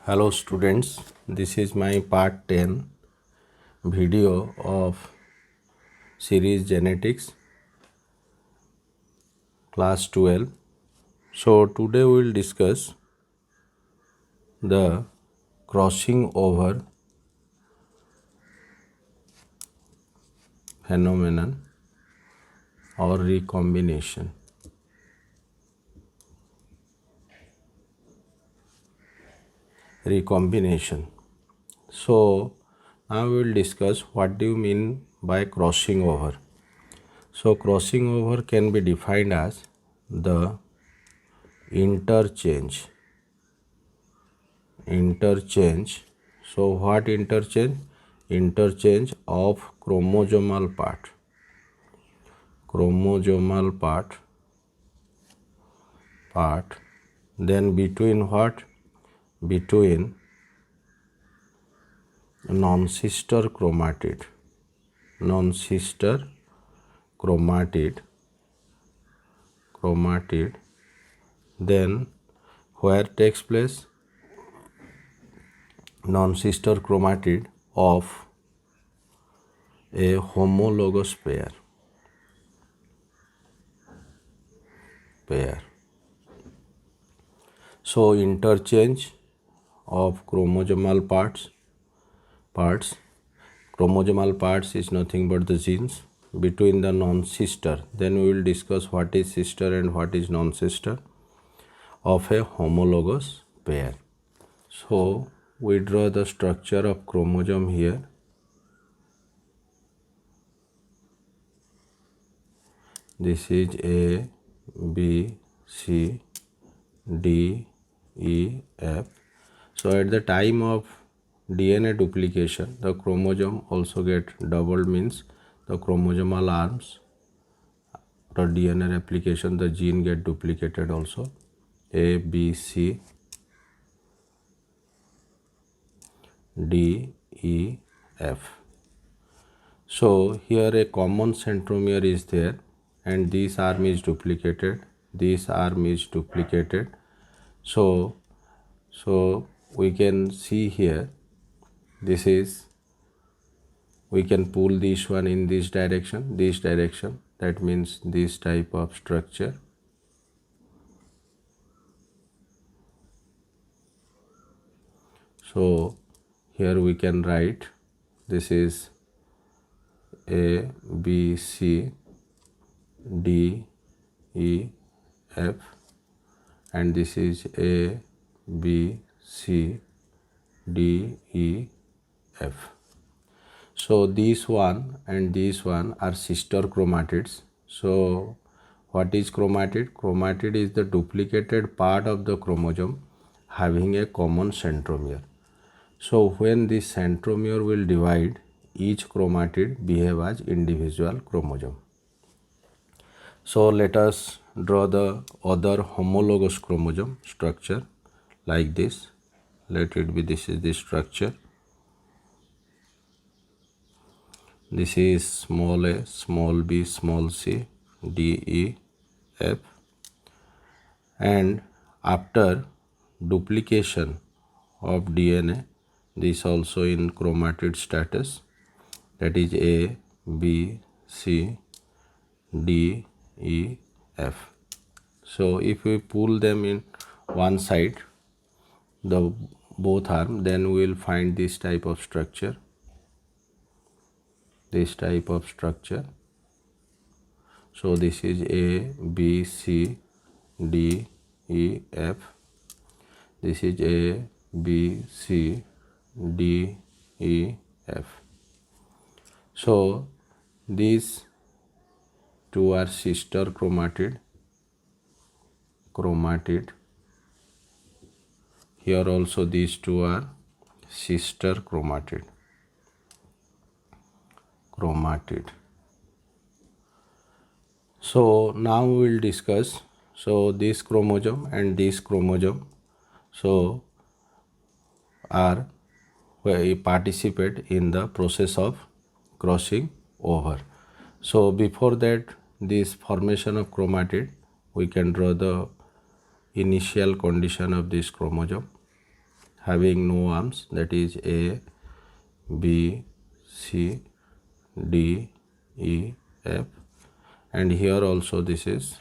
Hello students, this is my part 10 video of series genetics class 12. So today we will discuss the crossing over phenomenon or recombination. So now we will discuss what do you mean by crossing over. So crossing over can be defined as the interchange. So what interchange? Interchange of chromosomal part, then between what? Between non-sister chromatid, then where takes place? Non-sister chromatid of a homologous pair. So interchange of chromosomal parts. Chromosomal parts is nothing but the genes between the non-sister. Then we will discuss what is sister and what is non-sister of a homologous pair. So we draw the structure of chromosome here. This is A, B, C, D, E, F. So at the time of DNA duplication, the chromosome also get doubled, means the chromosomal arms, the DNA replication, the gene get duplicated also. A, B, C, D, E, F. So here a common centromere is there and this arm is duplicated, So we can see here, this is, we can pull this one in this direction, that means this type of structure. So here we can write, this is A, B, C, D, E, F, and this is A, B, C, D, E, F. So this one and this one are sister chromatids. So what is chromatid? Chromatid is the duplicated part of the chromosome having a common centromere. So when this centromere will divide, each chromatid behave as individual chromosome. So let us draw the other homologous chromosome structure like this. Let it be, this is the structure. This is small a, small b, small c, d, e, f. And after duplication of DNA, this also in chromatid status, that is A, B, C, D, E, F. So if we pull them in one side, the both arm, then we will find this type of structure. So this is A, B, C, D, E, F. This is A, B, C, D, E, F. So these two are sister chromatid. Here also these two are sister chromatid. So now we will discuss, so this chromosome and this chromosome, so are participate in the process of crossing over. So before that, this formation of chromatid, we can draw the initial condition of this chromosome having no arms, that is A, B, C, D, E, F, and here also this is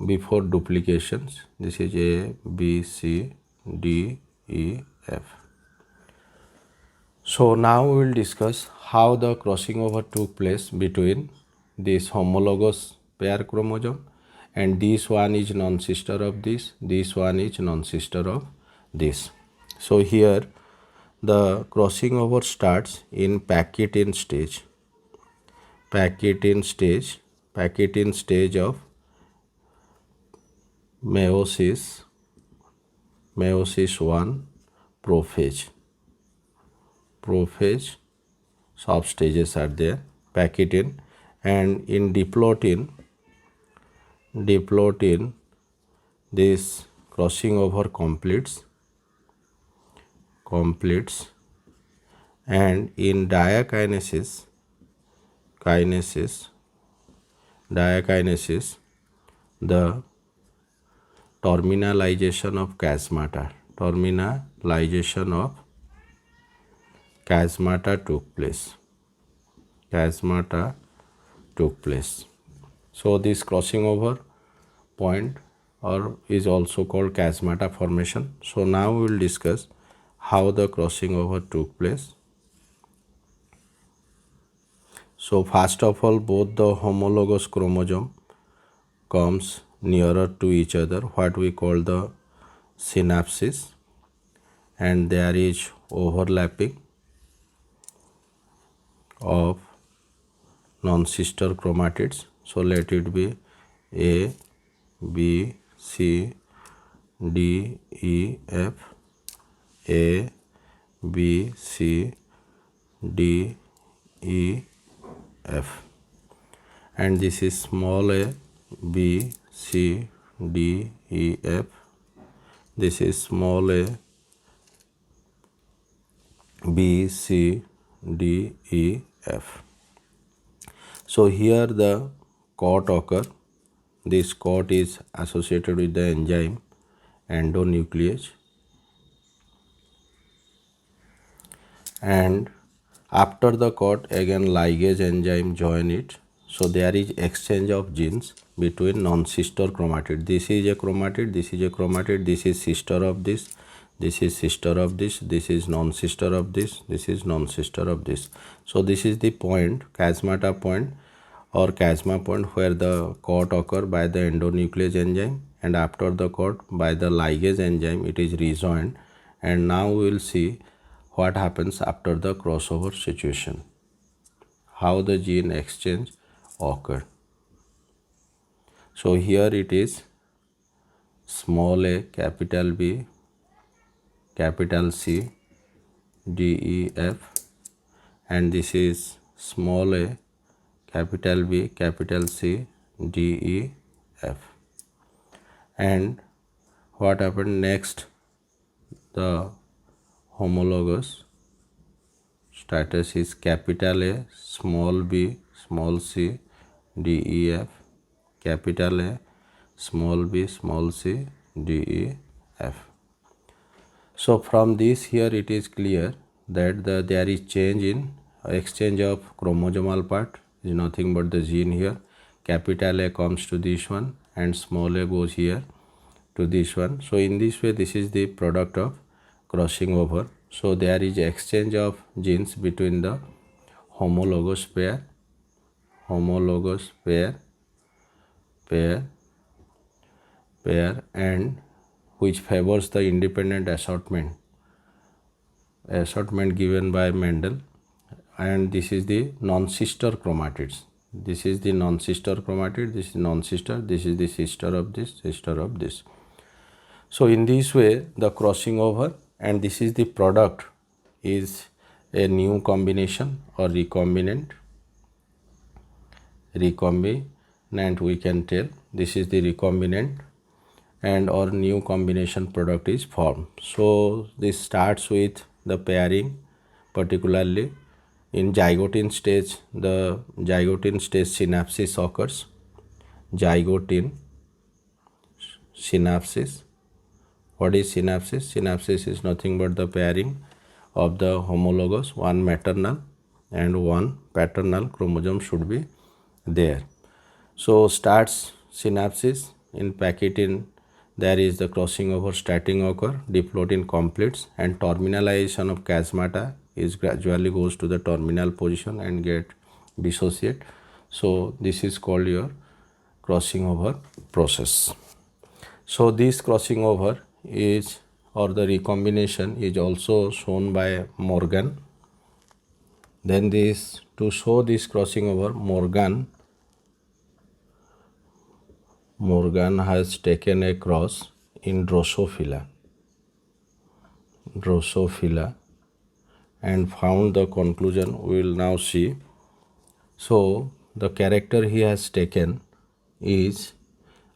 before duplications, this is A, B, C, D, E, F. So now we will discuss how the crossing over took place between this homologous pair chromosome, and this one is non-sister of this one is non-sister of this. So here the crossing over starts in packet-in stage. Packet-in stage of meiosis 1 prophase. Substages are there, packet-in, and in diplotin this crossing over completes, and in diakinesis the terminalization of chiasmata took place. So this crossing over point or is also called chiasmata formation. So now we will discuss how the crossing over took place. So first of all, both the homologous chromosome comes nearer to each other, what we call the synapses, and there is overlapping of non-sister chromatids. So let it be A, B, C, D, E, F, A, B, C, D, E, F, and this is small a, B, C, D, E, F, this is small a, B, C, D, E, F. So here the COT occur. This COT is associated with the enzyme endonuclease, and after the COT again ligase enzyme join it. So there is exchange of genes between non-sister chromatid. This is a chromatid, this is a chromatid, this is sister of this is sister of this is non-sister of this is non-sister of this. So this is the point, chiasmata point or chiasma point, where the COT occur by the endonuclease enzyme, and after the COT by the ligase enzyme it is rejoined. And now we will see what happens after the crossover situation, how the gene exchange occur. So here it is small a, capital B, capital C, D, E, F, and this is small a, capital B, capital C, D, E, F. And what happened next? The homologous status is capital A, small b, small c, D, E, F, capital A, small b, small c, D, E, F. So from this here it is clear that there is change in exchange of chromosomal part, is nothing but the gene here. Capital A comes to this one and small a goes here to this one. So in this way this is the product of crossing over. So there is exchange of genes between the homologous pair and which favors the independent assortment given by Mendel, and this is the non-sister chromatids. This is the non-sister chromatid, this is non-sister, this is the sister of this. So in this way the crossing over, and this is the product is a new combination or recombinant we can tell. This is the recombinant and or new combination product is formed. So this starts with the pairing, particularly in zygote stage. The zygote stage synapsis occurs. Zygote synapses. What is synapses? Synapses is nothing but the pairing of the homologous, one maternal and one paternal chromosome should be there. So starts synapses in packet there is the crossing over starting occur, diplotin completes, and terminalization of chiasmata is gradually goes to the terminal position and get dissociate. So this is called your crossing over process. So this crossing over is or the recombination is also shown by Morgan. Then this to show this crossing over Morgan has taken a cross in Drosophila and found the conclusion we will now see. So the character he has taken is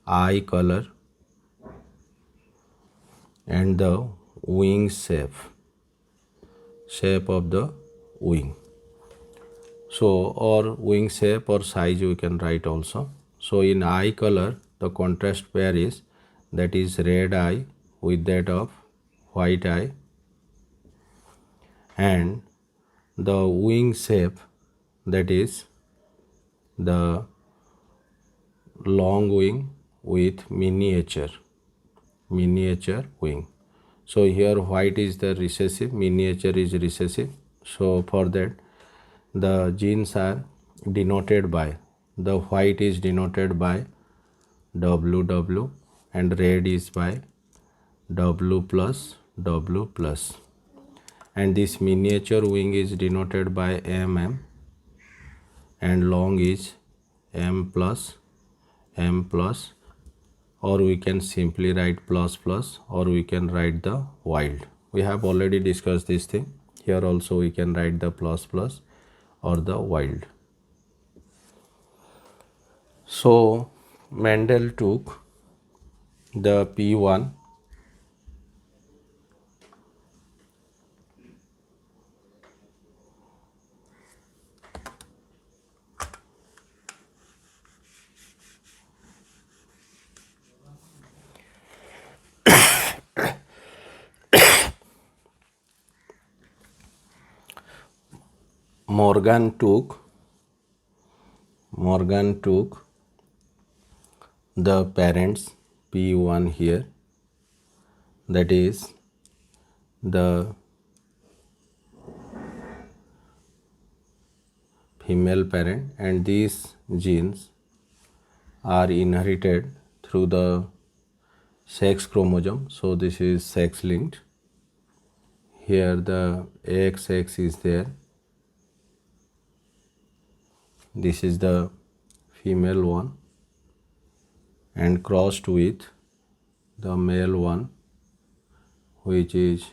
eye color and the wing shape of the wing. So or wing shape or size we can write also. So in eye color the contrast pair is that is red eye with that of white eye, and the wing shape that is the long wing with miniature wing. So here white is the recessive, miniature is recessive. So for that the genes are denoted by the white is denoted by WW and red is by W plus and this miniature wing is denoted by MM and long is M plus or we can simply write plus or we can write the wild. We have already discussed this thing. Here also we can write the plus or the wild. So Mendel took the P1 Morgan took the parents P1 here, that is the female parent, and these genes are inherited through the sex chromosome. So this is sex linked. Here the XX is there. This is the female one and crossed with the male one which is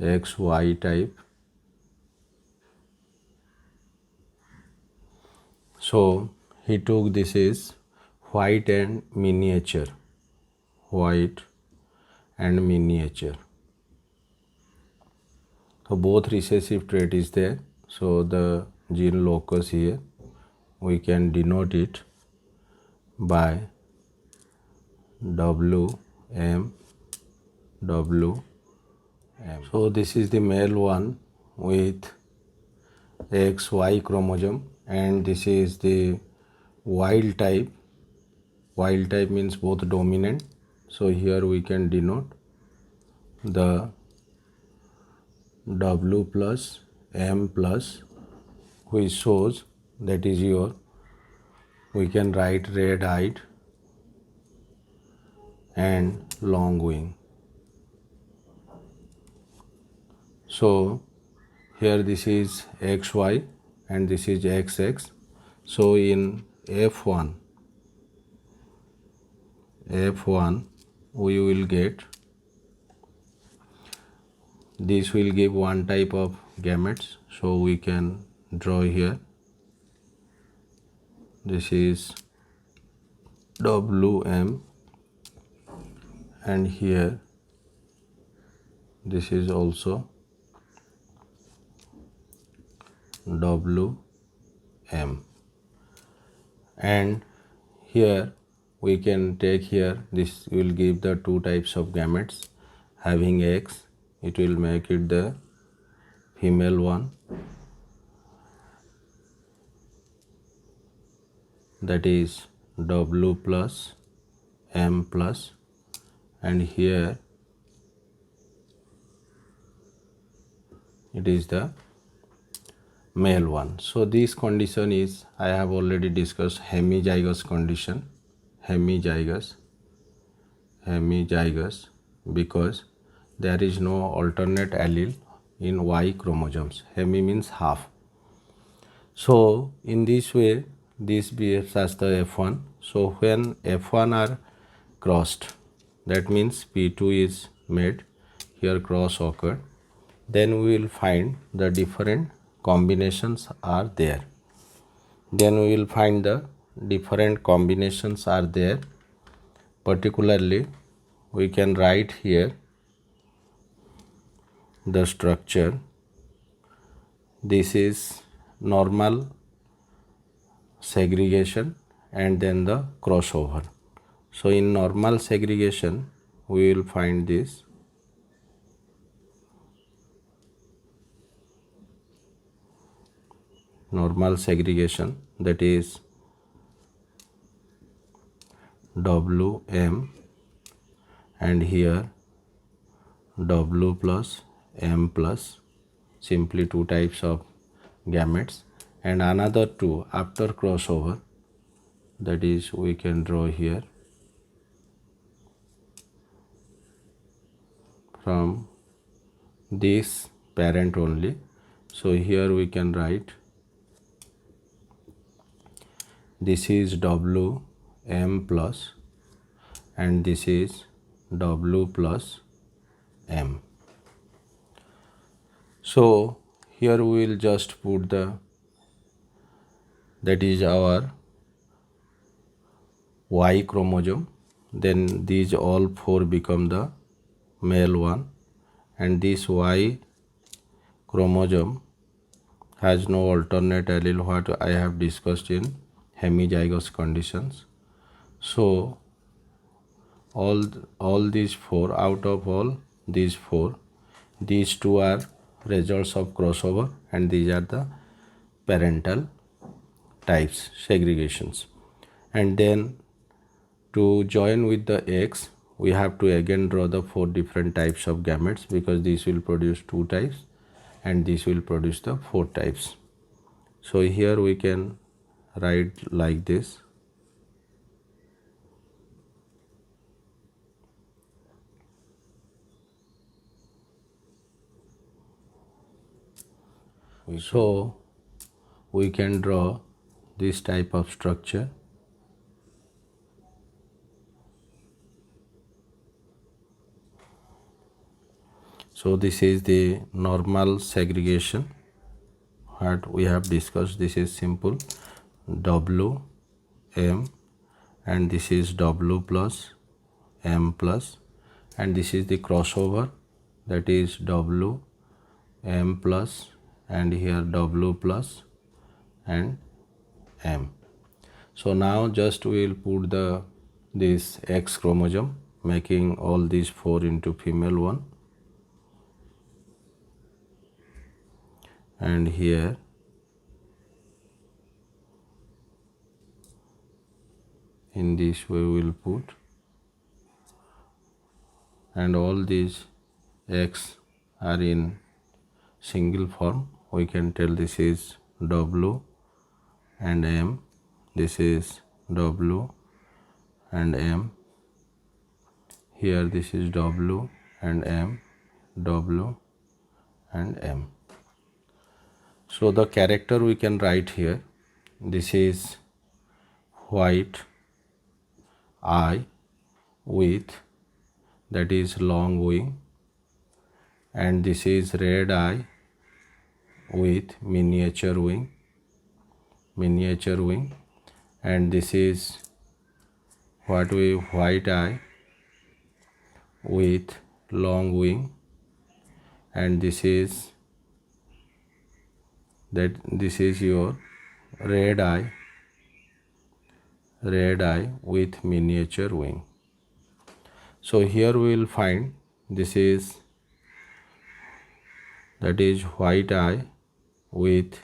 XY type. So he took this is white and miniature. So both recessive trait is there. So the gene locus here we can denote it by WM. So this is the male one with XY chromosome and this is the wild type. Wild type means both dominant. So here we can denote the W plus M plus, which shows that is your, we can write red eyed and long wing. So here this is XY and this is XX. So in F1 we will get, this will give one type of gametes. So we can draw here, this is WM and here this is also WM, and here we can take here, this will give the two types of gametes having X. It will make it the female one, that is W plus M plus, and here it is the male one. So this condition is, I have already discussed, hemizygous condition. Hemizygous because there is no alternate allele in Y chromosomes. Hemi means half. So in this way this behaves as the F1. So when F1 are crossed, that means P2 is made, here cross occurred, then we will find the different combinations are there. Particularly we can write here the structure. This is normal segregation and then the crossover. So in normal segregation we will find this normal segregation, that is WM and here W plus M plus, simply two types of gametes, and another two after crossover, that is we can draw here from this parent only. So here we can write this is W M plus and this is W plus M. So here we will just put that is our Y chromosome, then these all four become the male one, and this Y chromosome has no alternate allele, what I have discussed in hemizygous conditions. So all these four, out of all these four, these two are results of crossover and these are the parental types, segregations. And then to join with the X, we have to again draw the four different types of gametes, because this will produce two types and this will produce the four types. So here we can write like this. So we can draw this type of structure. So this is the normal segregation what we have discussed. This is simple W M and this is W plus M plus, and this is the crossover, that is W M plus and here W plus and M. So now just we will put this X chromosome, making all these four into female one, and here in this way we will put, and all these X are in single form. We can tell this is W and M, this is W and M, here this is W and M, W and M. So the character we can write here, this is white eye with, that is long wing, and this is red eye with miniature wing, and this is white eye with long wing, and this is your red eye red eye with miniature wing. So here we will find this is, that is white eye with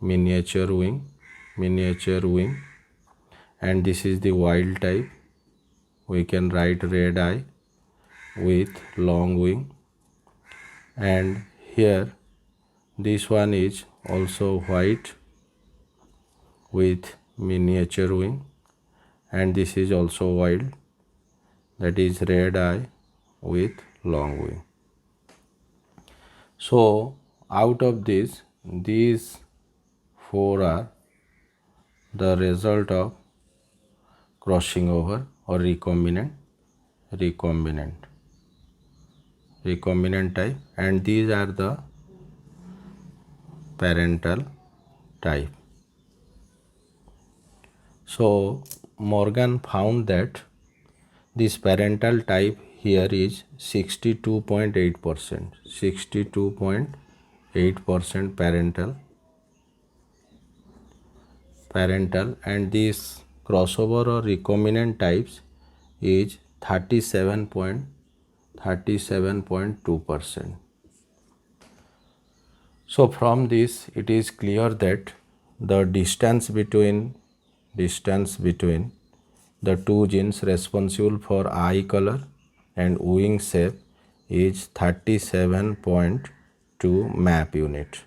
miniature wing, and this is the wild type. We can write red eye with long wing, and here this one is also white with miniature wing, and this is also wild, that is red eye with long wing. So out of this, these four are the result of crossing over or recombinant type, and these are the parental type. So Morgan found that this parental type here is 62.8%, 62.8% parental, and this crossover or recombinant types is 37.2%. So from this it is clear that the distance between the two genes responsible for eye color and wing shape is 37.2 map unit,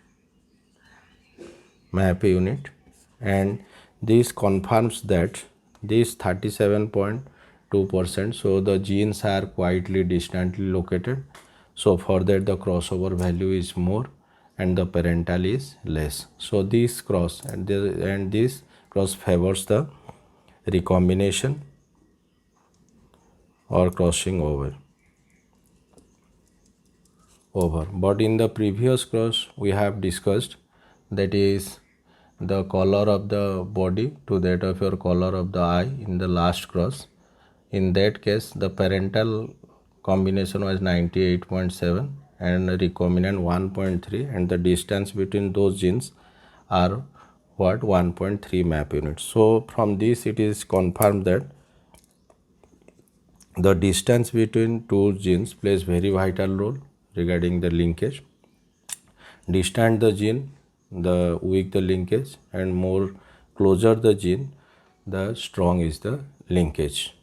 and this confirms that this 37.2%, so the genes are quietly distantly located, so for that the crossover value is more and the parental is less. So this cross and this cross favors the recombination or crossing over. But in the previous cross we have discussed, that is the color of the body to that of your color of the eye in the last cross. In that case the parental combination was 98.7 and recombinant 1.3, and the distance between those genes are what, 1.3 map units. So from this it is confirmed that the distance between two genes plays very vital role regarding the linkage. Distant the gene, the weak the linkage, and more closer the gene, the strong is the linkage.